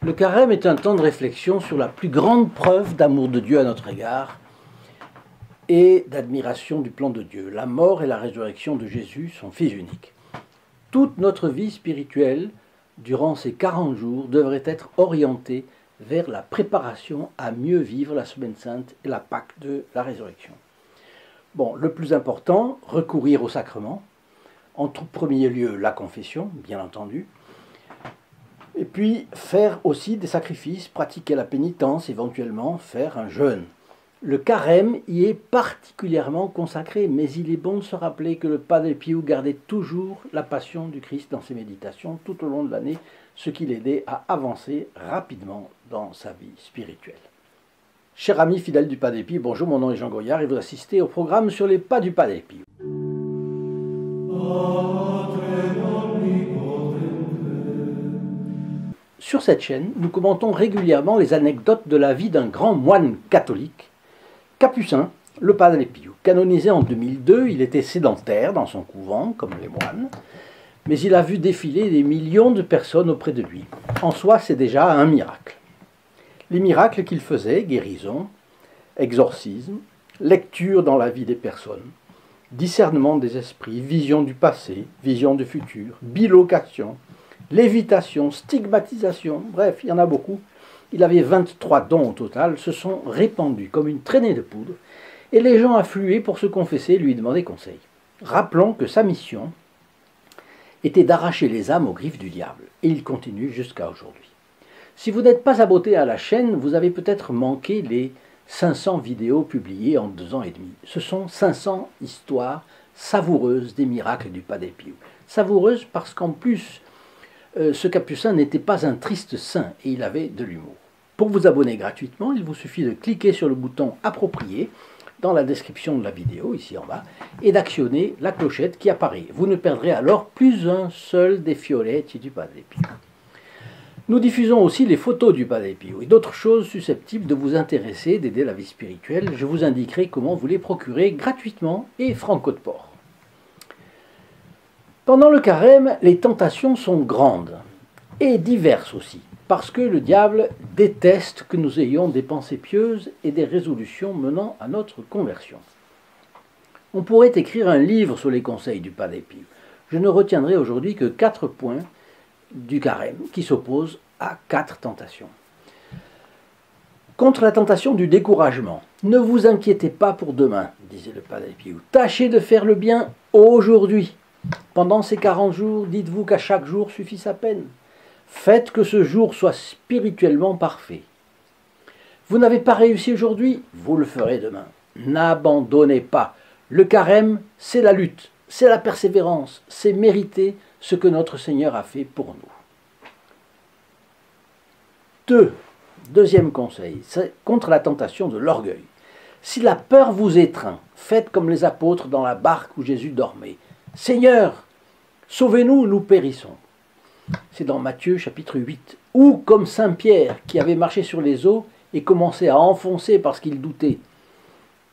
Le carême est un temps de réflexion sur la plus grande preuve d'amour de Dieu à notre égard et d'admiration du plan de Dieu. La mort et la résurrection de Jésus, son Fils unique. Toute notre vie spirituelle, durant ces 40 jours, devrait être orientée vers la préparation à mieux vivre la Semaine Sainte et la Pâque de la résurrection. Bon, le plus important, recourir au sacrement. En tout premier lieu, la confession, bien entendu. Et puis, faire aussi des sacrifices, pratiquer la pénitence, éventuellement faire un jeûne. Le carême y est particulièrement consacré, mais il est bon de se rappeler que le Padre Pio gardait toujours la passion du Christ dans ses méditations tout au long de l'année, ce qui l'aidait à avancer rapidement dans sa vie spirituelle. Chers amis fidèles du Padre Pio, bonjour, mon nom est Jean Goyard et vous assistez au programme sur les pas du Padre Pio. Sur cette chaîne, nous commentons régulièrement les anecdotes de la vie d'un grand moine catholique, Capucin, le Padre Pio. Canonisé en 2002, il était sédentaire dans son couvent, comme les moines, mais il a vu défiler des millions de personnes auprès de lui. En soi, c'est déjà un miracle. Les miracles qu'il faisait, guérison, exorcisme, lecture dans la vie des personnes, discernement des esprits, vision du passé, vision du futur, bilocation, lévitation, stigmatisation, bref, il y en a beaucoup. Il avait 23 dons au total, se sont répandus comme une traînée de poudre, et les gens affluaient pour se confesser et lui demander conseil. Rappelons que sa mission était d'arracher les âmes aux griffes du diable, et il continue jusqu'à aujourd'hui. Si vous n'êtes pas abonné à la chaîne, vous avez peut-être manqué les 500 vidéos publiées en 2 ans et demi. Ce sont 500 histoires savoureuses des miracles du Padre Pio. Savoureuses parce qu'en plus, ce capucin n'était pas un triste saint et il avait de l'humour. Pour vous abonner gratuitement, il vous suffit de cliquer sur le bouton approprié dans la description de la vidéo, ici en bas, et d'actionner la clochette qui apparaît. Vous ne perdrez alors plus un seul des fioletti du Padre Pio. Nous diffusons aussi les photos du Padre Pio et d'autres choses susceptibles de vous intéresser, d'aider la vie spirituelle. Je vous indiquerai comment vous les procurer gratuitement et franco de port. Pendant le carême, les tentations sont grandes et diverses aussi, parce que le diable déteste que nous ayons des pensées pieuses et des résolutions menant à notre conversion. On pourrait écrire un livre sur les conseils du Padre Pio. Je ne retiendrai aujourd'hui que 4 points du carême qui s'opposent à 4 tentations. Contre la tentation du découragement, ne vous inquiétez pas pour demain, disait le Padre Pio. Tâchez de faire le bien aujourd'hui. Pendant ces 40 jours, dites-vous qu'à chaque jour suffit sa peine. Faites que ce jour soit spirituellement parfait. Vous n'avez pas réussi aujourd'hui, vous le ferez demain. N'abandonnez pas. Le carême, c'est la lutte, c'est la persévérance, c'est mériter ce que notre Seigneur a fait pour nous. Deuxième conseil, c'est contre la tentation de l'orgueil. Si la peur vous étreint, faites comme les apôtres dans la barque où Jésus dormait. Seigneur, sauvez-nous, nous périssons. C'est dans Matthieu chapitre 8. Ou comme Saint Pierre qui avait marché sur les eaux et commençait à enfoncer parce qu'il doutait.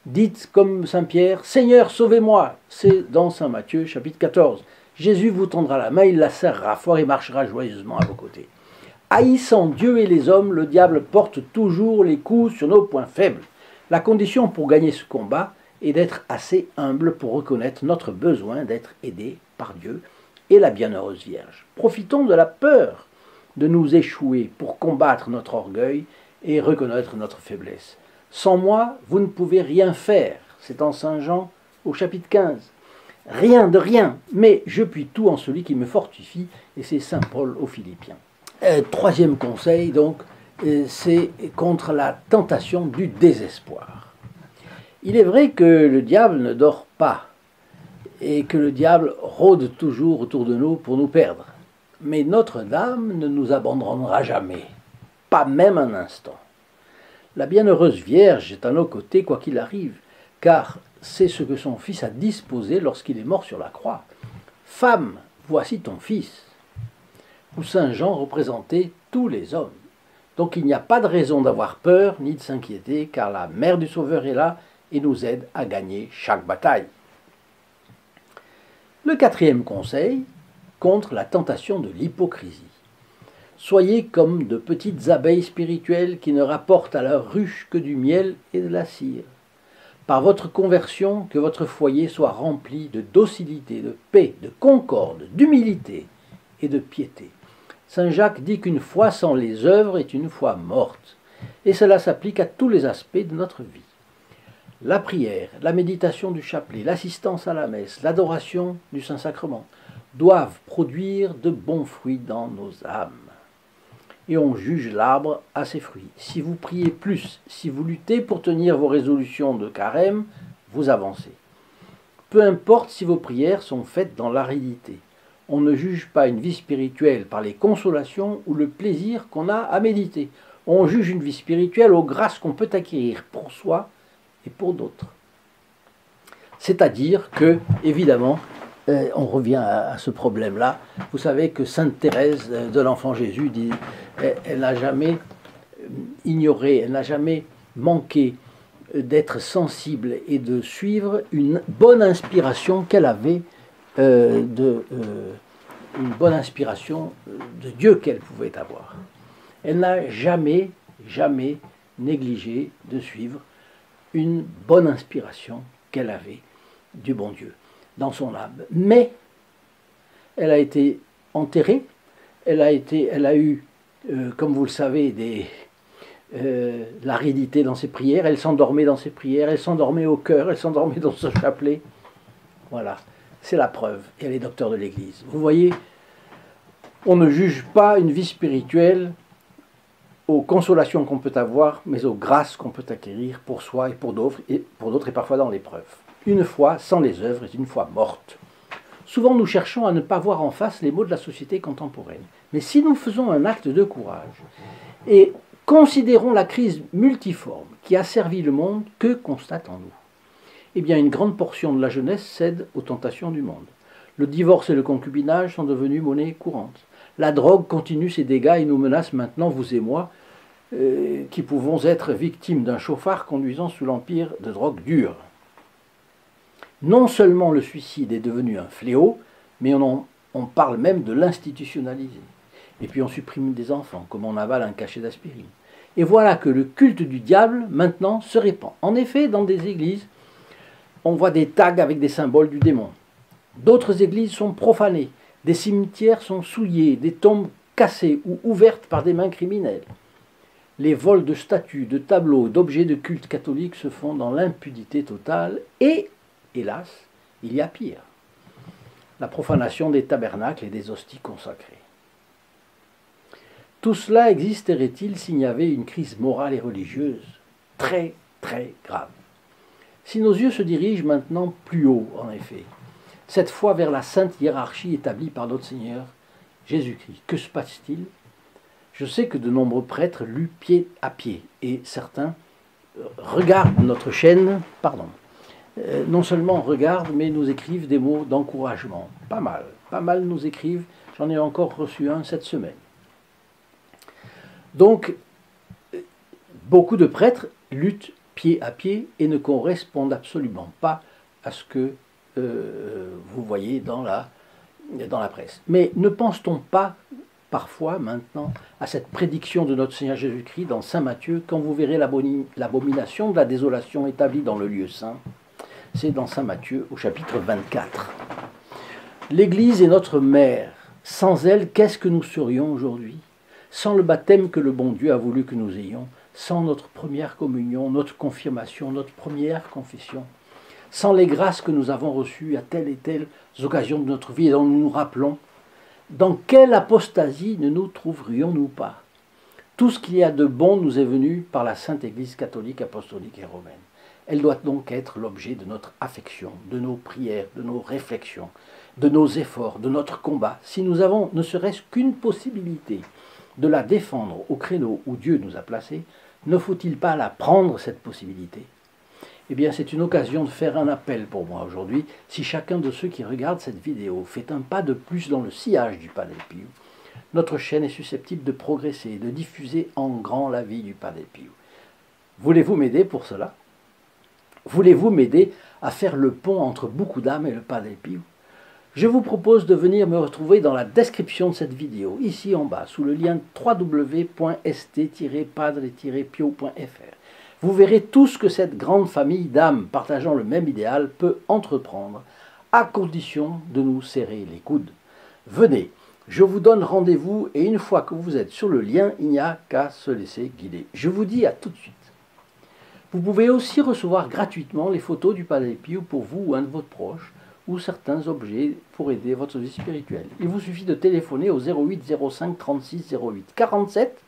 Dites comme Saint Pierre, Seigneur, sauvez-moi. C'est dans Saint Matthieu chapitre 14. Jésus vous tendra la main, il la serrera fort et marchera joyeusement à vos côtés. Haïssant Dieu et les hommes, le diable porte toujours les coups sur nos points faibles. La condition pour gagner ce combat et d'être assez humble pour reconnaître notre besoin d'être aidé par Dieu et la Bienheureuse Vierge. Profitons de la peur de nous échouer pour combattre notre orgueil et reconnaître notre faiblesse. Sans moi, vous ne pouvez rien faire. C'est en Saint Jean au chapitre 15. Rien de rien, mais je puis tout en celui qui me fortifie, et c'est Saint Paul aux Philippiens. Troisième conseil, donc, c'est contre la tentation du désespoir. Il est vrai que le diable ne dort pas et que le diable rôde toujours autour de nous pour nous perdre. Mais Notre-Dame ne nous abandonnera jamais, pas même un instant. La Bienheureuse Vierge est à nos côtés quoi qu'il arrive, car c'est ce que son Fils a disposé lorsqu'il est mort sur la croix. Femme, voici ton Fils. Où Saint Jean représentait tous les hommes. Donc il n'y a pas de raison d'avoir peur ni de s'inquiéter, car la Mère du Sauveur est là et nous aide à gagner chaque bataille. Le 4e conseil, contre la tentation de l'hypocrisie. Soyez comme de petites abeilles spirituelles qui ne rapportent à leur ruche que du miel et de la cire. Par votre conversion, que votre foyer soit rempli de docilité, de paix, de concorde, d'humilité et de piété. Saint Jacques dit qu'une foi sans les œuvres est une foi morte, et cela s'applique à tous les aspects de notre vie. La prière, la méditation du chapelet, l'assistance à la messe, l'adoration du Saint-Sacrement doivent produire de bons fruits dans nos âmes. Et on juge l'arbre à ses fruits. Si vous priez plus, si vous luttez pour tenir vos résolutions de carême, vous avancez. Peu importe si vos prières sont faites dans l'aridité. On ne juge pas une vie spirituelle par les consolations ou le plaisir qu'on a à méditer. On juge une vie spirituelle aux grâces qu'on peut acquérir pour soi et pour d'autres. C'est-à-dire que, évidemment, on revient à ce problème-là. Vous savez que Sainte Thérèse de l'Enfant Jésus dit, elle n'a jamais ignoré, elle n'a jamais manqué d'être sensible et de suivre une bonne inspiration qu'elle avait, une bonne inspiration de Dieu qu'elle pouvait avoir. Elle n'a jamais négligé de suivre une bonne inspiration qu'elle avait du bon Dieu dans son âme. Mais elle a été enterrée, elle a eu, comme vous le savez, l'aridité dans ses prières, elle s'endormait dans ses prières, elle s'endormait au cœur, elle s'endormait dans ce chapelet. Voilà, c'est la preuve, et elle est docteur de l'Église. Vous voyez, on ne juge pas une vie spirituelle aux consolations qu'on peut avoir, mais aux grâces qu'on peut acquérir pour soi et pour d'autres, et parfois dans l'épreuve. Une foi sans les œuvres est une foi morte. Souvent nous cherchons à ne pas voir en face les maux de la société contemporaine. Mais si nous faisons un acte de courage et considérons la crise multiforme qui asservit le monde, que constatons-nous? Eh bien, une grande portion de la jeunesse cède aux tentations du monde. Le divorce et le concubinage sont devenus monnaie courante. La drogue continue ses dégâts et nous menace maintenant, vous et moi, qui pouvons être victimes d'un chauffard conduisant sous l'empire de drogue dure. Non seulement le suicide est devenu un fléau, mais on parle même de l'institutionnaliser. Et puis on supprime des enfants, comme on avale un cachet d'aspirine. Et voilà que le culte du diable, maintenant, se répand. En effet, dans des églises, on voit des tags avec des symboles du démon. D'autres églises sont profanées, des cimetières sont souillés, des tombes cassées ou ouvertes par des mains criminelles. Les vols de statues, de tableaux, d'objets de culte catholiques se font dans l'impudité totale et, hélas, il y a pire. La profanation des tabernacles et des hosties consacrées. Tout cela existerait-il s'il y avait une crise morale et religieuse très, très grave? Si nos yeux se dirigent maintenant plus haut, en effet, cette fois vers la sainte hiérarchie établie par notre Seigneur Jésus-Christ, que se passe-t-il? Je sais que de nombreux prêtres luent pied à pied, et certains regardent notre chaîne, non seulement regardent, mais nous écrivent des mots d'encouragement. Pas mal nous écrivent, j'en ai encore reçu un cette semaine. Donc, beaucoup de prêtres luttent pied à pied et ne correspondent absolument pas à ce que vous voyez dans la presse. Mais ne pense-t-on pas parfois maintenant à cette prédiction de notre Seigneur Jésus-Christ dans Saint Matthieu, quand vous verrez l'abomination de la désolation établie dans le lieu saint? C'est dans Saint Matthieu au chapitre 24. L'Église est notre mère. Sans elle, qu'est-ce que nous serions aujourd'hui? Sans le baptême que le bon Dieu a voulu que nous ayons, sans notre première communion, notre confirmation, notre première confession, sans les grâces que nous avons reçues à telle et telle occasion de notre vie et dont nous nous rappelons, dans quelle apostasie ne nous trouverions-nous pas? Tout ce qu'il y a de bon nous est venu par la Sainte Église catholique, apostolique et romaine. Elle doit donc être l'objet de notre affection, de nos prières, de nos réflexions, de nos efforts, de notre combat. Si nous avons ne serait-ce qu'une possibilité de la défendre au créneau où Dieu nous a placés, ne faut-il pas la prendre, cette possibilité? Eh bien, c'est une occasion de faire un appel pour moi aujourd'hui. Si chacun de ceux qui regardent cette vidéo fait un pas de plus dans le sillage du Padre Pio, notre chaîne est susceptible de progresser, de diffuser en grand la vie du Padre Pio. Voulez-vous m'aider pour cela? Voulez-vous m'aider à faire le pont entre beaucoup d'âmes et le Padre Pio? Je vous propose de venir me retrouver dans la description de cette vidéo, ici en bas, sous le lien www.st-padre-pio.fr. Vous verrez tout ce que cette grande famille d'âmes partageant le même idéal peut entreprendre, à condition de nous serrer les coudes. Venez, je vous donne rendez-vous et une fois que vous êtes sur le lien, il n'y a qu'à se laisser guider. Je vous dis à tout de suite. Vous pouvez aussi recevoir gratuitement les photos du Padre Pio pour vous ou un de vos proches, ou certains objets pour aider votre vie spirituelle. Il vous suffit de téléphoner au 08 05 36 08 47,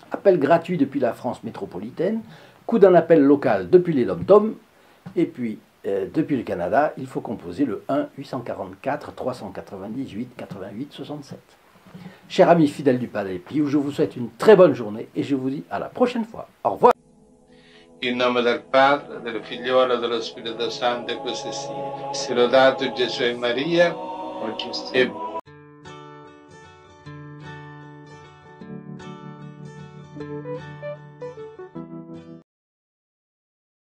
appel gratuit depuis la France métropolitaine, coût d'un appel local depuis les dom-toms, et puis depuis le Canada, il faut composer le 1 844 398 88 67. Chers amis fidèles du Padre Pio, je vous souhaite une très bonne journée et je vous dis à la prochaine fois. Au revoir. In nome del Padre, del Figliolo e dello Spirito Santo, e così sia. Sia lodato Gesù e Maria, e